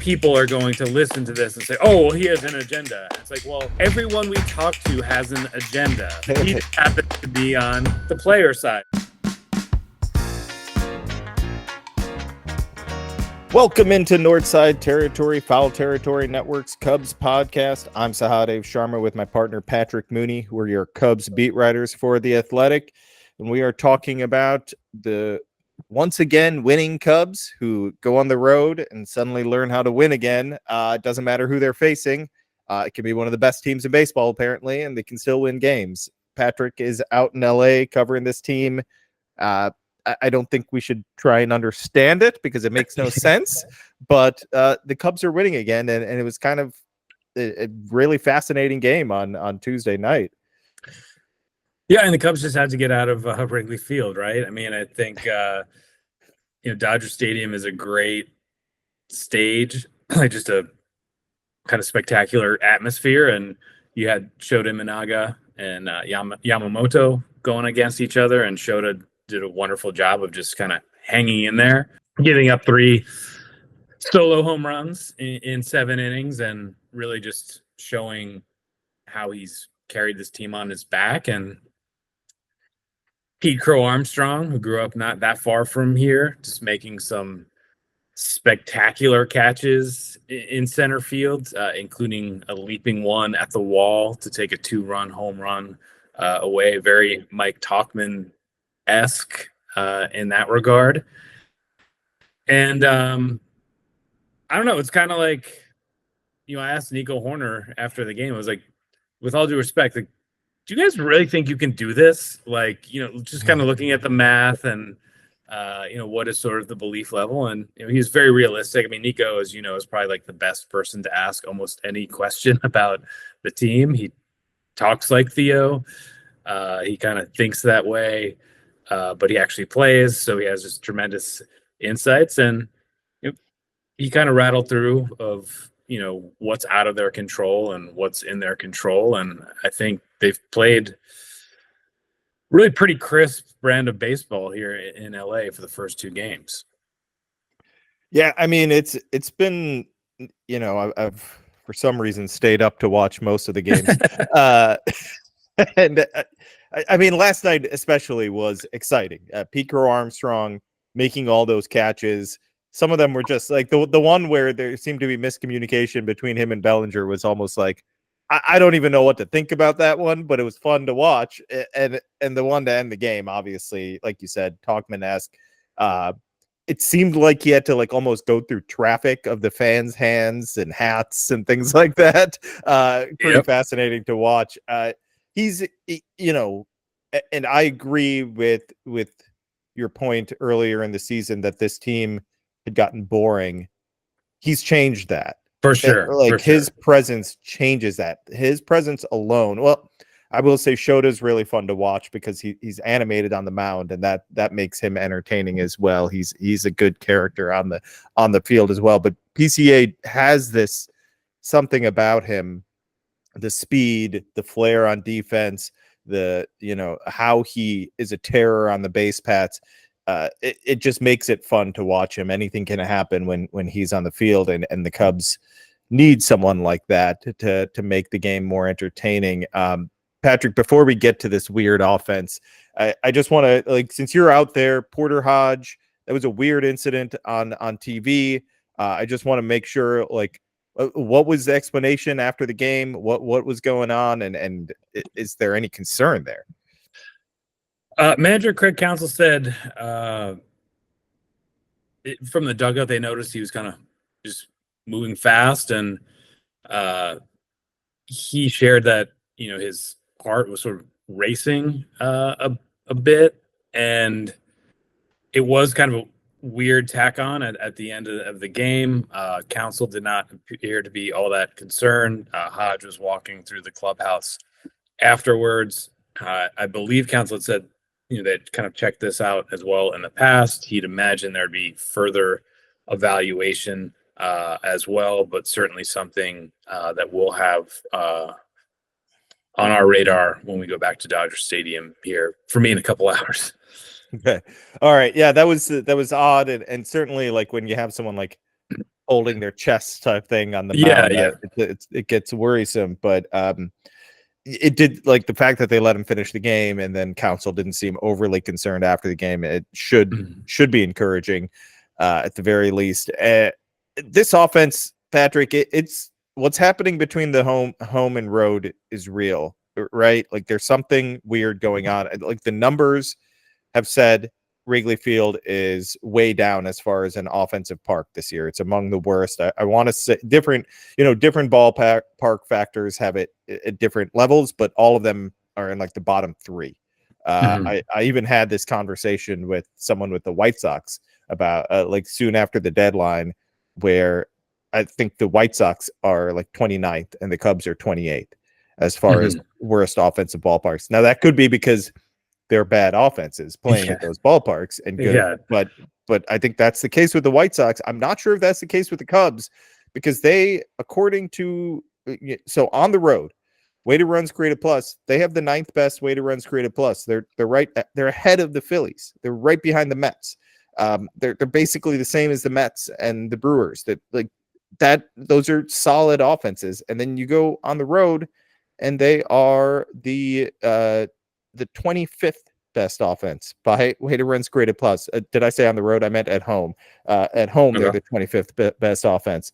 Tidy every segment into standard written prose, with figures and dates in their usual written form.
people are going to listen to this and say, oh, well, he has an agenda. It's like, well, everyone we talk to has an agenda. He just happens to be on the player side. Welcome into Northside Territory, Foul Territory Network's Cubs podcast. I'm Sahadev Sharma with my partner Patrick Mooney. We're your Cubs beat writers for The Athletic, and we are talking about the once again winning Cubs who go on the road and suddenly learn how to win again. It doesn't matter who they're facing. It can be one of the best teams in baseball, apparently, and they can still win games. Patrick is out in LA covering this team. I don't think we should try and understand it because it makes no sense, but the Cubs are winning again, and it was kind of a really fascinating game on Tuesday night. Yeah, and the Cubs just had to get out of Wrigley Field, right? I mean, I think Dodger Stadium is a great stage, like just a kind of spectacular atmosphere, and you had Shota Imanaga and Yamamoto going against each other, and Shota did a wonderful job of just kind of hanging in there, giving up 3 solo home runs in 7 innings, and really just showing how he's carried this team on his back. And Pete Crow Armstrong, who grew up not that far from here, just making some spectacular catches in center field, including a leaping one at the wall to take a 2-run home run away. Very Mike Tauchman-esque in that regard. And I don't know, it's kind of like, I asked Nico Horner after the game, I was like, with all due respect, like, do you guys really think you can do this? Like, just kind of looking at the math and what is sort of the belief level. And he's very realistic. I mean, Nico, as you know, is probably like the best person to ask almost any question about the team. He talks like Theo. He kind of thinks that way. But he actually plays, so he has just tremendous insights, and he kind of rattled through of what's out of their control and what's in their control, and I think they've played really pretty crisp brand of baseball here in LA for the first 2 games. Yeah, I mean it's been I've for some reason stayed up to watch most of the games, and. I mean, last night especially was exciting. Pete Crow Armstrong making all those catches. Some of them were just like the one where there seemed to be miscommunication between him and Bellinger was almost like, I don't even know what to think about that one, but it was fun to watch. And the one to end the game, obviously, like you said, Tauchman-esque. It seemed like he had to like almost go through traffic of the fans' hands and hats and things like that. Pretty fascinating to watch. He's, and I agree with your point earlier in the season that this team had gotten boring. He's changed that for sure. His presence changes that. His presence alone. Well, I will say Shota's really fun to watch because he's animated on the mound, and that makes him entertaining as well. He's a good character on the field as well. But PCA has this something about him. The speed, the flair on defense, how he is a terror on the base paths. It just makes it fun to watch him. Anything can happen when he's on the field, and the Cubs need someone like that to make the game more entertaining. Patrick, before we get to this weird offense, I just want to, since you're out there, Porter Hodge, that was a weird incident on TV. I just want to make sure, what was the explanation after the game? What was going on, and is there any concern there? Manager Craig Counsell said from the dugout they noticed he was kind of just moving fast, and he shared that his heart was sort of racing a bit, and it was kind of a weird tack on at the end of the game. Counsell did not appear to be all that concerned. Hodge was walking through the clubhouse afterwards. I believe Counsell had said they'd kind of checked this out as well in the past. He'd imagine there'd be further evaluation as well, but certainly something that we'll have on our radar when we go back to Dodger Stadium here for me in a couple hours. Okay. All right. Yeah, that was odd. And certainly when you have someone like holding their chest type thing on the Yeah, mound. yeah. It gets worrisome, but it did, like, the fact that they let him finish the game and then Counsell didn't seem overly concerned after the game. It should be encouraging at the very least. This offense, Patrick, it's what's happening between the home and road is real, right? Like, there's something weird going on. Like, the numbers have said Wrigley Field is way down as far as an offensive park this year. It's among the worst. I want to say different ballpark factors have it at different levels, but all of them are in like the bottom three. I even had this conversation with someone with the White Sox about like soon after the deadline, where I think the White Sox are like 29th and the Cubs are 28th as far as worst offensive ballparks. Now that could be because they're bad offenses playing at those ballparks and good, but I think that's the case with the White Sox. I'm not sure if that's the case with the Cubs, because they, according to, so on the road, weighted runs created plus, they have the 9th best weighted runs created plus. They're ahead of the Phillies. They're right behind the Mets. They're basically the same as the Mets and the Brewers. Those are solid offenses. And then you go on the road, and they are the 25th best offense by weighted runs created plus. Did I say on the road? I meant at home. At home, they're the 25th best offense.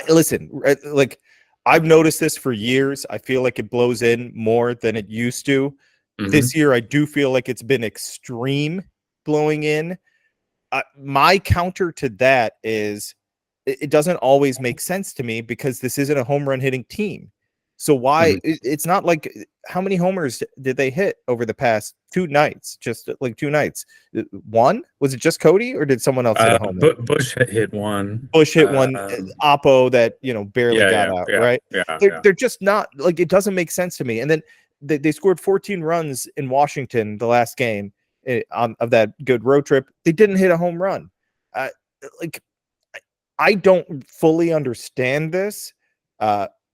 Listen, like, I've noticed this for years. I feel like it blows in more than it used to. This year, I do feel like it's been extreme blowing in. My counter to that is it doesn't always make sense to me, because this isn't a home run hitting team. So why it's not like, how many homers did they hit over the past 2 nights? Just like 2 nights. One? Was it just Cody, or did someone else hit a home run? Bush hit one. Bush hit one. Oppo that barely got out, right? They're just not, like, it doesn't make sense to me. And then they scored 14 runs in Washington the last game of that good road trip. They didn't hit a home run. I don't fully understand this.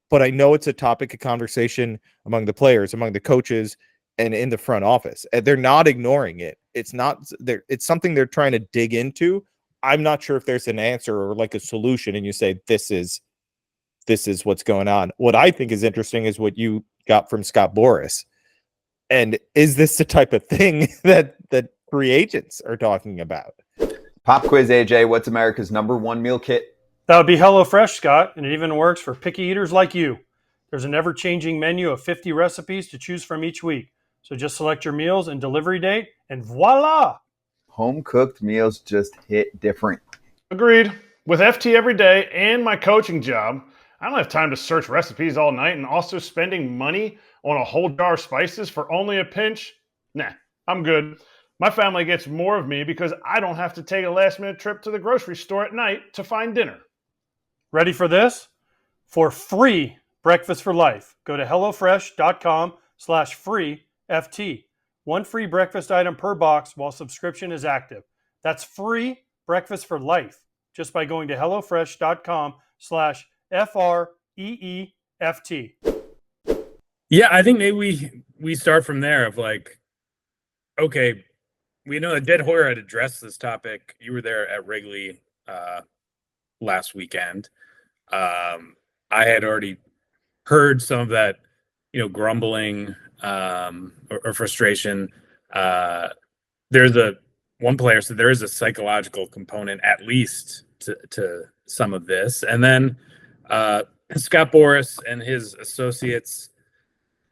But I know it's a topic of conversation among the players, among the coaches, and in the front office. And they're not ignoring it. It's something they're trying to dig into. I'm not sure if there's an answer or like a solution, and you say this is what's going on. What I think is interesting is what you got from Scott Boras. And is this the type of thing that free agents are talking about? Pop quiz, AJ. What's America's #1 meal kit? That would be HelloFresh, Scott, and it even works for picky eaters like you. There's an ever-changing menu of 50 recipes to choose from each week. So just select your meals and delivery date, and voila! Home-cooked meals just hit different. Agreed. With FT every day and my coaching job, I don't have time to search recipes all night, and also spending money on a whole jar of spices for only a pinch? Nah, I'm good. My family gets more of me because I don't have to take a last-minute trip to the grocery store at night to find dinner. Ready for this? For free breakfast for life, go to HelloFresh.com/free FT. One free breakfast item per box while subscription is active. That's free breakfast for life just by going to HelloFresh.com/FREEFT. Yeah, I think maybe we start from there of like, okay, we know that Dead Hoyer had addressed this topic. You were there at Wrigley last weekend. I had already heard some of that, grumbling or frustration. There's one player said there is a psychological component, at least, to some of this. And then Scott Boras and his associates,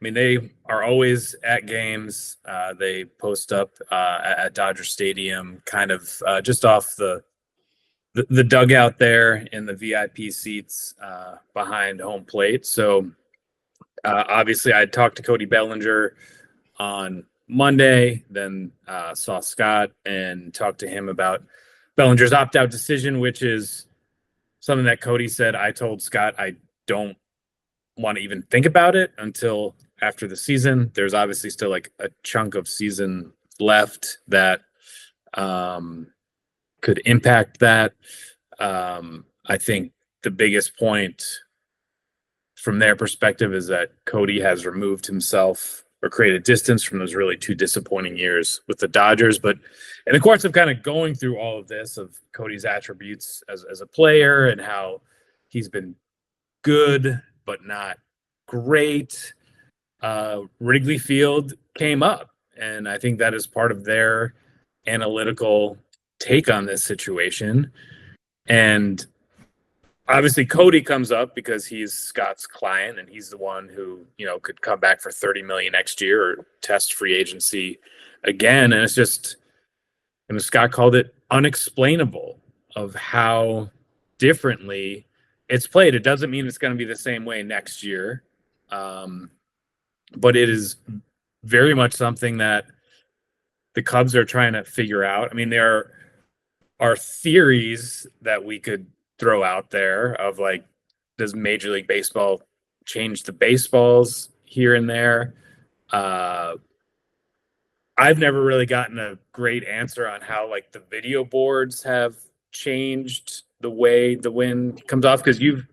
I mean, they are always at games. They post up at Dodger Stadium, kind of just off the dugout there in the VIP seats behind home plate. So obviously I talked to Cody Bellinger on Monday, then saw Scott and talked to him about Bellinger's opt-out decision, which is something that Cody said. I told Scott I don't want to even think about it until after the season. There's obviously still like a chunk of season left that could impact that. I think the biggest point from their perspective is that Cody has removed himself or created distance from those really two disappointing years with the Dodgers. But in the course of kind of going through all of this, of Cody's attributes as a player and how he's been good but not great, Wrigley Field came up. And I think that is part of their analytical take on this situation. And obviously Cody comes up because he's Scott's client and he's the one who, could come back for 30 million next year or test free agency again. And it's just, Scott called it unexplainable of how differently it's played. It doesn't mean it's going to be the same way next year. But it is very much something that the Cubs are trying to figure out. I mean, there are theories that we could throw out there of like, does Major League Baseball change the baseballs here and there? I've never really gotten a great answer on how like the video boards have changed the way the wind comes off, because you've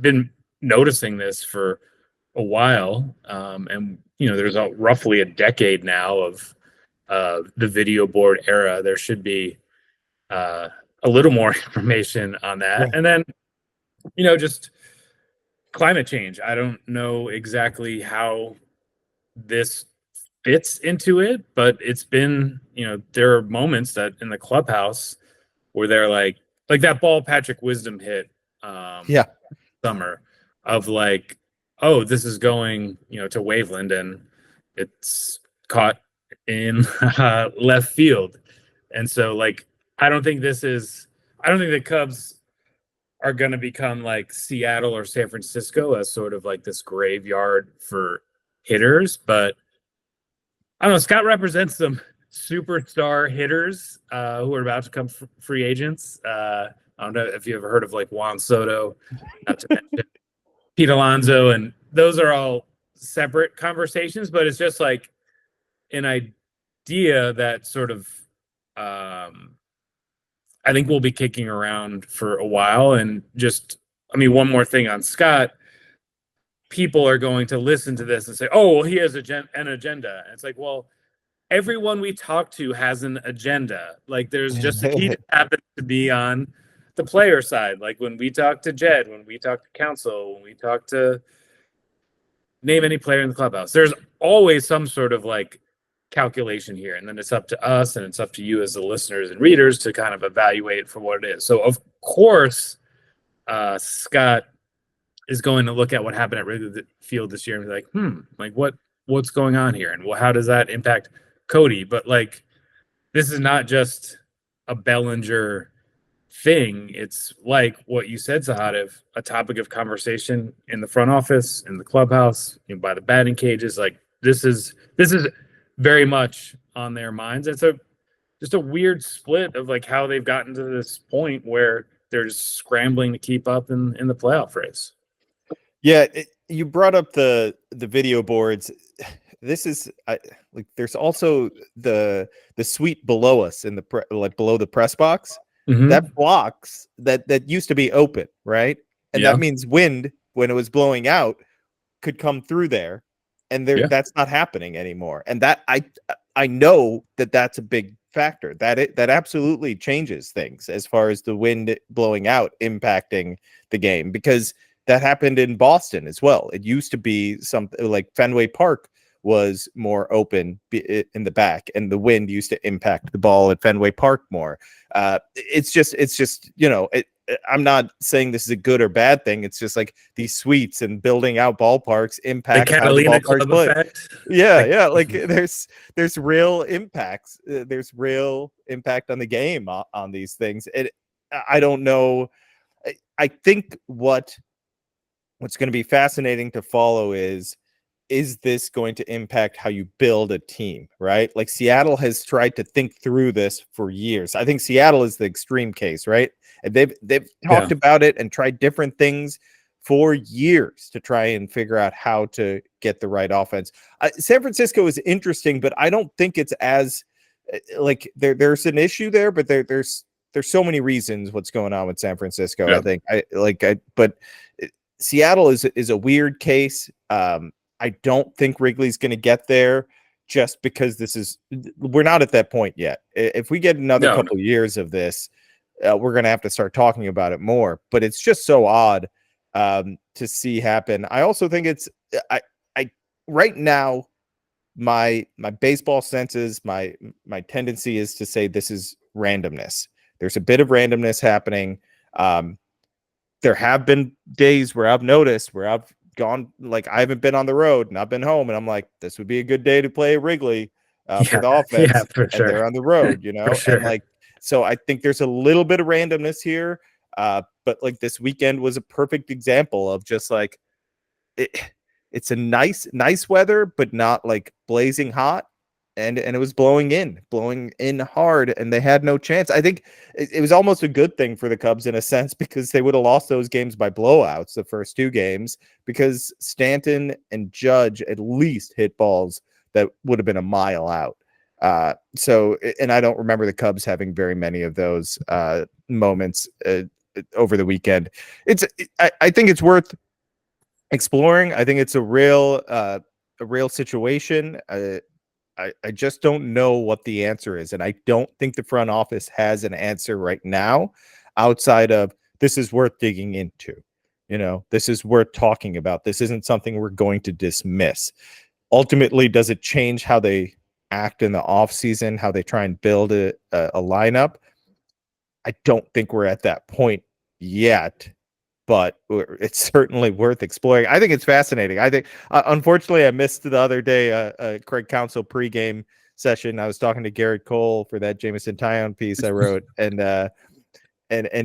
been noticing this for a while, and there's roughly a decade now of the video board era. There should be a little more information on that. Yeah. And then just climate change. I don't know exactly how this fits into it, but it's been there are moments that in the clubhouse where they're like that ball Patrick Wisdom hit summer of like, oh, this is going, to Waveland and it's caught in left field. And so like, I don't think the Cubs are going to become like Seattle or San Francisco as sort of like this graveyard for hitters, but I don't know. Scott represents some superstar hitters who are about to come free agents. I don't know if you ever heard of like Juan Soto, not to mention Pete Alonso, and those are all separate conversations, but it's just like an idea that sort of I think we'll be kicking around for a while. And just, one more thing on Scott. People are going to listen to this and say, oh, well, he has an agenda. And it's like, well, everyone we talk to has an agenda. Like there's just he just happens to be on the player side. Like when we talk to Jed, when we talk to Council, when we talk to name any player in the clubhouse, there's always some sort of like calculation here. And then it's up to us and it's up to you as the listeners and readers to kind of evaluate for what it is. So of course, Scott is going to look at what happened at Wrigley Field this year and be like, what's going on here? And how does that impact Cody? But like, this is not just a Bellinger thing. It's like what you said, Sahadev, a topic of conversation in the front office, in the clubhouse, by the batting cages. Like this is very much on their minds. It's just a weird split of like how they've gotten to this point where they're just scrambling to keep up in the playoff race. Yeah, you brought up the video boards. This is like there's also the suite below us in the below the press box. Mm-hmm. That blocks that used to be open, right? And that means wind when it was blowing out could come through there, and that's not happening anymore. And that I know that's a big factor. That absolutely changes things as far as the wind blowing out impacting the game, because that happened in Boston as well. It used to be something like Fenway Park was more open in the back, and the wind used to impact the ball at Fenway Park more. It's just I'm not saying this is a good or bad thing. It's just like these suites and building out ballparks impact how the ballparks play. Yeah. Like there's real impacts. There's real impact on the game on these things. I don't know. I think what's going to be fascinating to follow is this going to impact how you build a team, right? Like Seattle has tried to think through this for years. I think Seattle is the extreme case, right? And they've talked about it and tried different things for years to try and figure out how to get the right offense. San Francisco is interesting, but I don't think it's as like there's an issue there, but there's so many reasons what's going on with San Francisco. I think but Seattle is a weird case. I don't think Wrigley's going to get there just because we're not at that point yet. If we get another couple of years of this, we're going to have to start talking about it more. But it's just so odd to see happen. I also think I right now, my baseball senses, my tendency is to say this is randomness. There's a bit of randomness happening. There have been days where I've noticed where I've gone, like, I haven't been on the road and I've been home and I'm like, this would be a good day to play Wrigley for the offense. Yeah, for sure. And they're on the road, you know, Sure. and like, so I think there's a little bit of randomness here. But like this weekend was a perfect example of just like, it's a nice weather, but not like blazing hot. And it was blowing in hard, and they had no chance. I think it was almost a good thing for the Cubs in a sense, because they would have lost those games by blowouts, the first two games, because Stanton and Judge at least hit balls that would have been a mile out. So, and I don't remember the Cubs having very many of those moments over the weekend. I think it's worth exploring. I think it's a real situation. I just don't know what the answer is. And I don't think the front office has an answer right now outside of this is worth digging into. You know, this is worth talking about. This isn't something we're going to dismiss. Ultimately, does it change how they act in the offseason, how they try and build a lineup? I don't think we're at that point yet, but it's certainly worth exploring. I think it's fascinating. I think, unfortunately, I missed the other day Craig Counsell pregame session. I was talking to Garrett Cole for that Jameson Tyone piece I wrote, and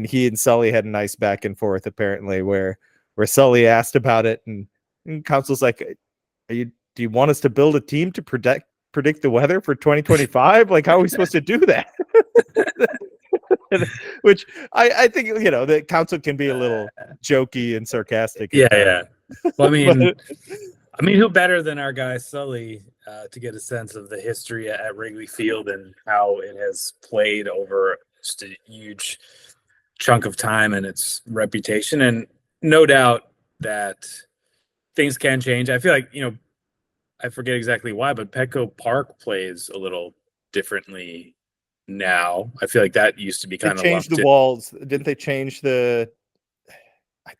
he and Sully had a nice back and forth apparently, where Sully asked about it, and Counsell's like, do you want us to build a team to predict the weather for 2025? Like, how are we supposed to do that? Which I think, you know, the Counsell can be a little jokey and sarcastic. Yeah. Well, I mean, who better than our guy Sully to get a sense of the history at Wrigley Field and how it has played over just a huge chunk of time and its reputation. And no doubt that things can change. I feel like, you know, I forget exactly why, but Petco Park plays a little differently now. I feel like that used to be kind of changed the walls. Didn't they change I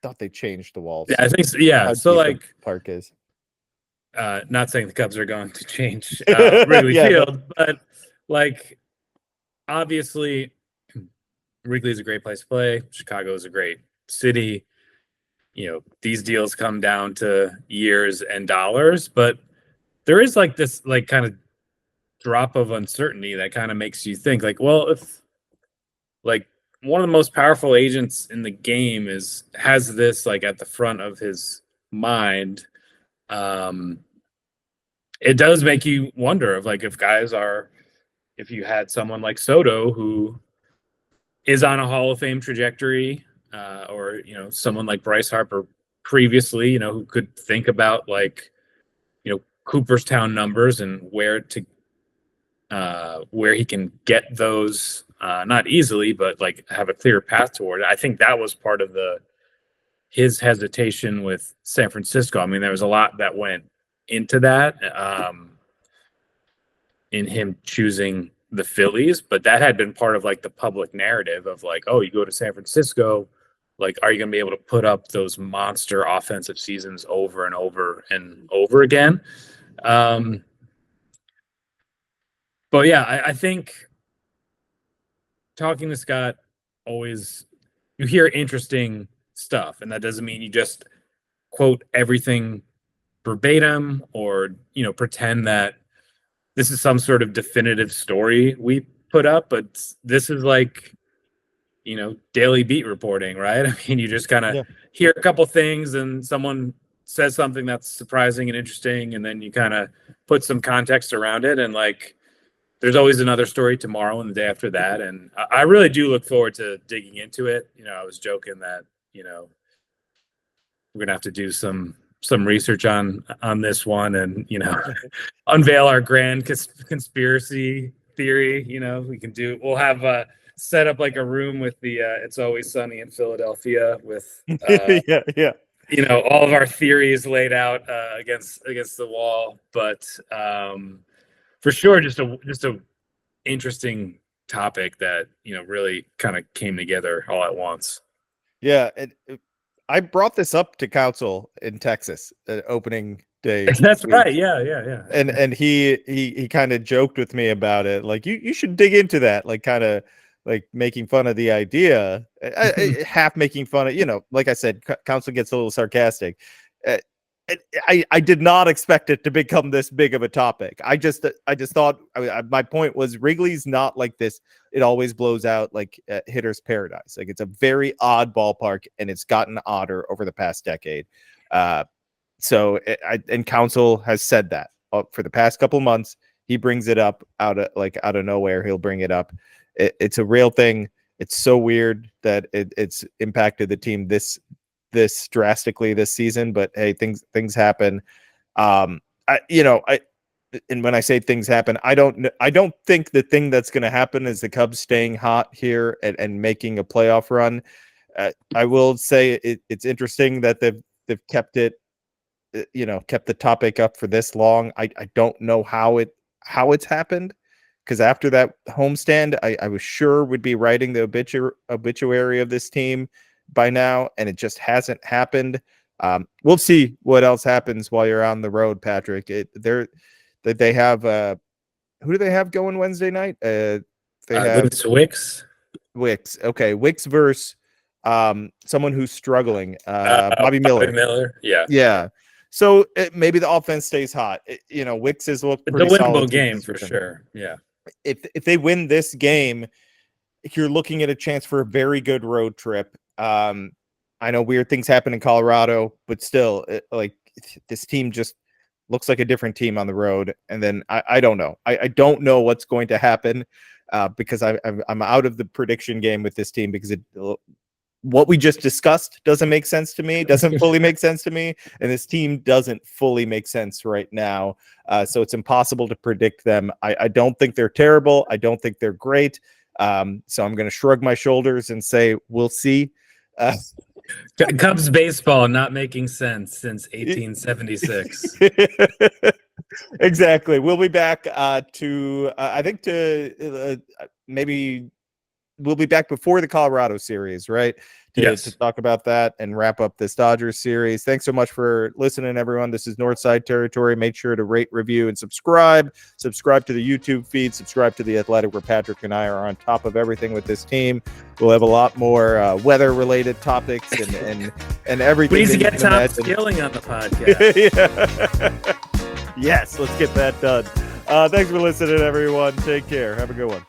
thought they changed the walls. Yeah, I think so. Yeah. So like park is not saying the Cubs are going to change Wrigley Field, but like obviously Wrigley is a great place to play. Chicago is a great city. You know, these deals come down to years and dollars, but there is like this like kind of drop of uncertainty that kind of makes you think like, well, if like one of the most powerful agents in the game has this like at the front of his mind, it does make you wonder of like if you had someone like Soto who is on a Hall of Fame trajectory, or, you know, someone like Bryce Harper previously, you know, who could think about like, you know, Cooperstown numbers and where he can get those, not easily, but like have a clear path toward it. I think that was part of his hesitation with San Francisco. I mean, there was a lot that went into that, in him choosing the Phillies, but that had been part of like the public narrative of like, oh, you go to San Francisco, like, are you going to be able to put up those monster offensive seasons over and over and over again? But yeah, I think talking to Scott, always you hear interesting stuff, and that doesn't mean you just quote everything verbatim or, you know, pretend that this is some sort of definitive story we put up, but this is like, you know, daily beat reporting, right? I mean, you just kind of hear a couple things and someone says something that's surprising and interesting, and then you kind of put some context around it, and like there's always another story tomorrow and the day after that. And I really do look forward to digging into it. You know, I was joking that, you know, we're gonna have to do some research on this one and, you know, unveil our grand conspiracy theory. You know, we'll have set up like a room with the It's Always Sunny in Philadelphia with all of our theories laid out against the wall, but for sure, just a interesting topic that really kind of came together all at once. Yeah, I brought this up to council in Texas at opening day. That's right. Yeah. And he kind of joked with me about it, like you should dig into that, like kind of like making fun of the idea, half making fun of, like I said, council gets a little sarcastic. I did not expect it to become this big of a topic. I just thought my point was Wrigley's not like this. It always blows out like hitter's paradise. Like it's a very odd ballpark, and it's gotten odder over the past decade. So council has said that for the past couple months. He brings it up out of nowhere. He'll bring it up. It's a real thing. It's so weird that it's impacted the team this drastically this season, but hey, things happen. And when I say things happen, I don't think the thing that's going to happen is the Cubs staying hot here and making a playoff run. I will say it's interesting that they've kept it, kept the topic up for this long. I don't know how it's happened, because after that homestand, I was sure would be writing the obituary of this team by now, and it just hasn't happened. We'll see what else happens while you're on the road, Patrick. They have who do they have going Wednesday night? They have Wicks. Okay, Wicks versus someone who's struggling, Bobby Miller. Yeah. So maybe the offense stays hot. Wicks has looked pretty solid. It's a solid winnable game for sure. Yeah. If they win this game, you're looking at a chance for a very good road trip. I know weird things happen in Colorado, but still, this team just looks like a different team on the road. And then I don't know. I don't know what's going to happen because I'm out of the prediction game with this team, because what we just discussed doesn't make sense to me, doesn't fully make sense to me. And this team doesn't fully make sense right now. So it's impossible to predict them. I don't think they're terrible. I don't think they're great. So I'm going to shrug my shoulders and say, we'll see. Cubs baseball not making sense since 1876. Exactly. We'll be back maybe we'll be back before the Colorado series, right? To talk about that and wrap up this Dodgers series. Thanks so much for listening, everyone. This is Northside Territory. Make sure to rate, review, and subscribe. Subscribe to the YouTube feed. Subscribe to The Athletic, where Patrick and I are on top of everything with this team. We'll have a lot more weather-related topics and everything. We need to get Tom Skilling on the podcast. Yes, let's get that done. Thanks for listening, everyone. Take care. Have a good one.